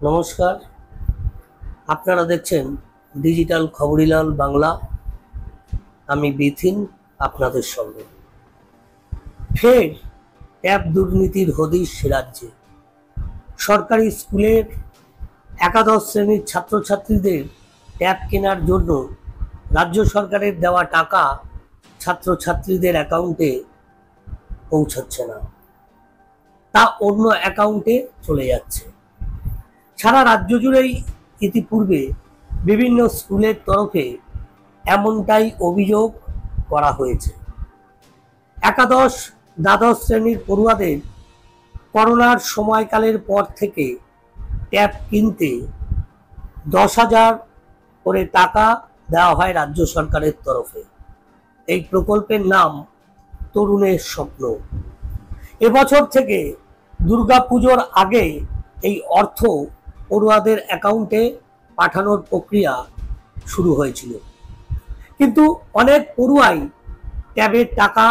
নমস্কার, আপনারা দেখছেন ডিজিটাল খবরিলাল বাংলা। আমি বিথিন আপনাদের সঙ্গে। ফের ট্যাব দুর্নীতির হদিশ রাজ্যে। সরকারি স্কুলের একাদশ শ্রেণীর ছাত্রছাত্রীদের ট্যাব কেনার জন্য রাজ্য সরকারের দেওয়া টাকা ছাত্রছাত্রীদের অ্যাকাউন্টে পৌঁছাচ্ছে না, তা অন্য অ্যাকাউন্টে চলে যাচ্ছে। সারা রাজ্য জুড়েই ইতিপূর্বে বিভিন্ন স্কুলের তরফে এমনটাই অভিযোগ করা হয়েছে। একাদশ দ্বাদশ শ্রেণীর পড়ুয়াদের করোনার সময়কালের পর থেকে ট্যাব কিনতে 10,000 করে টাকা দেওয়া হয় রাজ্য সরকারের তরফে। এই প্রকল্পের নাম তরুণের স্বপ্ন। এবছর থেকে দুর্গাপুজোর আগে এই অর্থ পড়ুয়াদের অ্যাকাউন্টে পাঠানোর প্রক্রিয়া শুরু হয়েছিল, কিন্তু অনেক পড়ুয়াই ট্যাবের টাকা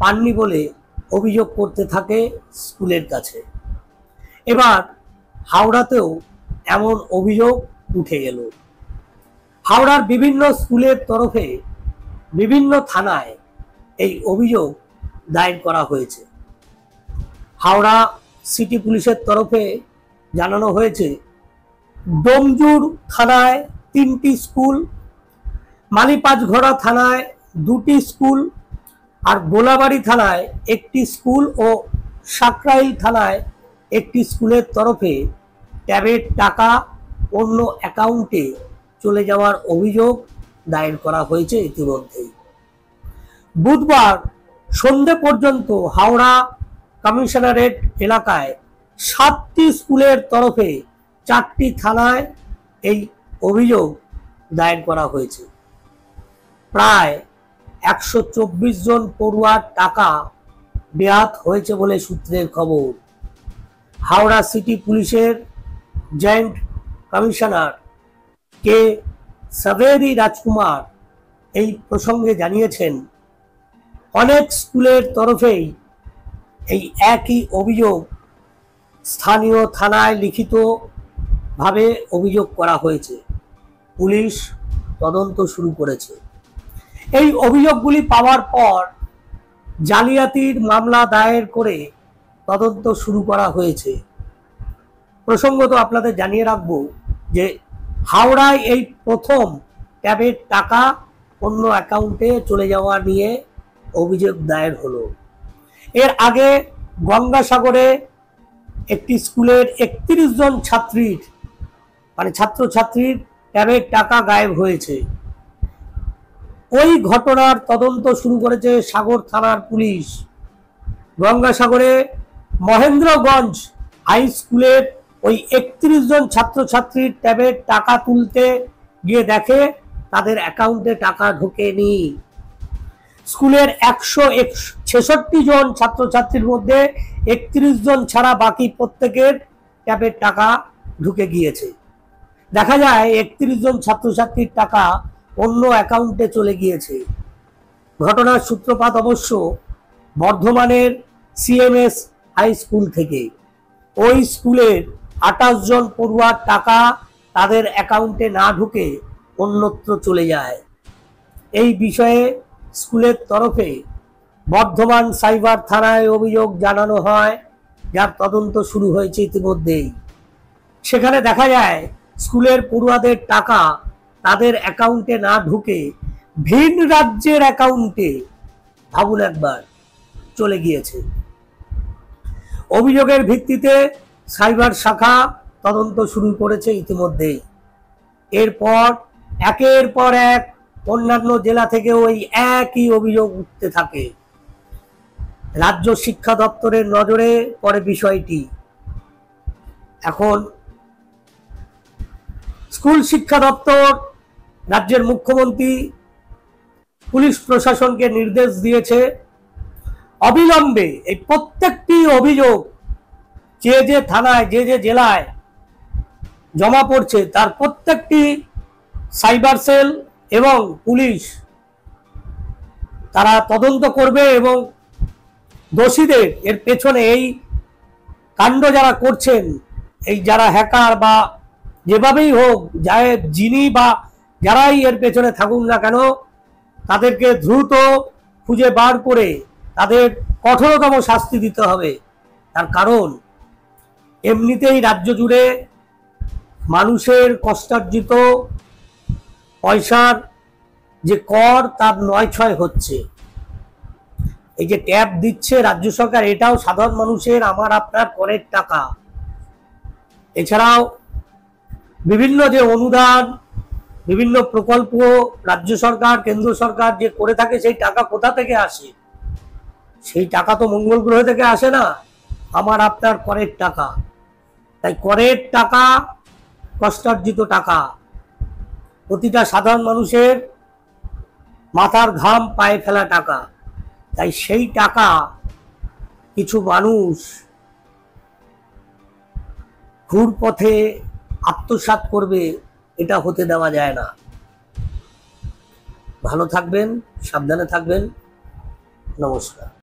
পাননি বলে অভিযোগ করতে থাকে স্কুলের কাছে। এবার হাওড়াতেও এমন অভিযোগ উঠে এলো। হাওড়ার বিভিন্ন স্কুলের তরফে বিভিন্ন থানায় এই অভিযোগ দায়ের করা হয়েছে। হাওড়া সিটি পুলিশের তরফে জানানো হয়েছে, ডোমজুর থানায় 3টি স্কুল, মালিপাঁচঘোড়া থানায় 2টি স্কুল, আর গোলাবাড়ি থানায় 1টি স্কুল ও সাকরাইল থানায় 1টি স্কুলের তরফে ট্যাবের টাকা অন্য অ্যাকাউন্টে চলে যাওয়ার অভিযোগ দায়ের করা হয়েছে ইতিমধ্যেই। বুধবার সন্ধে পর্যন্ত হাওড়া কমিশনারেট এলাকায় 7টি স্কুলের তরফে 4টি থানায় এই অভিযোগ দায়ের করা হয়েছে। প্রায় 124 জন পড়ুয়ার টাকা বেহাত হয়েছে বলে সূত্রের খবর। হাওড়া সিটি পুলিশের জয়েন্ট কমিশনার কে সাভেরি রাজকুমার এই প্রসঙ্গে জানিয়েছেন, অনেক স্কুলের তরফেই এই একই অভিযোগ স্থানীয় থানায় লিখিতভাবে অভিযোগ করা হয়েছে। পুলিশ তদন্ত শুরু করেছে। এই অভিযোগগুলি পাওয়ার পর জালিয়াতির মামলা দায়ের করে তদন্ত শুরু করা হয়েছে। প্রসঙ্গত আপনাদের জানিয়ে রাখব যে হাওড়ায় এই প্রথম ট্যাবের টাকা অন্য অ্যাকাউন্টে চলে যাওয়া নিয়ে অভিযোগ দায়ের হলো। এর আগে গঙ্গাসাগরে একটি স্কুলের 31 জন ছাত্রছাত্রীর ট্যাবের টাকা গায়েব হয়েছে। ওই ঘটনার তদন্ত শুরু করেছে সাগর থানার পুলিশ। গঙ্গাসাগরে মহেন্দ্রগঞ্জ হাই স্কুলের ওই 31 জন ছাত্রছাত্রীর ট্যাবের টাকা তুলতে গিয়ে দেখে তাদের অ্যাকাউন্টে টাকা ঢোকেনি। স্কুলের 166 জন ছাত্রছাত্রীর মধ্যে 31 জন ছাড়া বাকি প্রত্যেকের ট্যাবের টাকা ঢুকে গিয়েছে। দেখা যায় 31 জন ছাত্রছাত্রীর টাকা অন্য অ্যাকাউন্টে চলে গিয়েছে। ঘটনার সূত্রপাত অবশ্য বর্ধমানের সিএমএস হাই স্কুল থেকে। ওই স্কুলের 28 জন পড়ুয়ার টাকা তাদের অ্যাকাউন্টে না ঢুকে অন্যত্র চলে যায়। এই বিষয়ে স্কুলের তরফে বর্ধমান সাইবার থানায় অভিযোগ জানানো হয়, যার তদন্ত শুরু হয়েছে ইতিমধ্যেই। সেখানে দেখা যায় স্কুলের পড়ুয়াদের টাকা তাদের অ্যাকাউন্টে না ঢুকে ভিন রাজ্যের অ্যাকাউন্টে, ভাবুন একবার, চলে গিয়েছে। অভিযোগের ভিত্তিতে সাইবার শাখা তদন্ত শুরু করেছে ইতিমধ্যেই। এরপর একের পর এক অন্যান্য জেলা থেকে ওই একই অভিযোগ উঠতে থাকে। রাজ্য শিক্ষা দপ্তরের নজরে পড়ে বিষয়টি। এখন স্কুল শিক্ষা দপ্তর রাজ্যের মুখ্যমন্ত্রী পুলিশ প্রশাসনকে নির্দেশ দিয়েছে, অবিলম্বে এই প্রত্যেকটি অভিযোগ যে থানায় যে জেলায় জমা পড়ছে তার প্রত্যেকটি সাইবার সেল এবং পুলিশ তারা তদন্ত করবে এবং দোষীদের, এর পেছনে এই কাণ্ড যারা করছেন এই যারা হ্যাকার বা যেভাবেই হোক, যিনি বা যারাই এর পেছনে থাকুন না কেন, তাদেরকে দ্রুত খুঁজে বার করে তাদের কঠোরতম শাস্তি দিতে হবে। তার কারণ এমনিতেই রাজ্য জুড়ে মানুষের কষ্টার্জিত পয়সার যে কর তার নয় ছয় হচ্ছে। এই যে ট্যাব দিচ্ছে রাজ্য সরকার, এটাও সাধারণ মানুষের, আমার আপনার করের টাকা। এছাড়াও বিভিন্ন যে অনুদান, বিভিন্ন প্রকল্প রাজ্য সরকার কেন্দ্র সরকার যে করে থাকে, সেই টাকা কোথা থেকে আসে? সেই টাকা তো মঙ্গল গ্রহ থেকে আসে না, আমার আপনার করের টাকা। তাই করের টাকা, কষ্টার্জিত টাকা, প্রতিটা সাধারণ মানুষের মাথার ঘাম পায়ে ফেলা টাকা। তাই সেই টাকা কিছু মানুষ ঘুর পথে আত্মসাৎ করবে, এটা হতে দেওয়া যায় না। ভালো থাকবেন, সাবধানে থাকবেন। নমস্কার।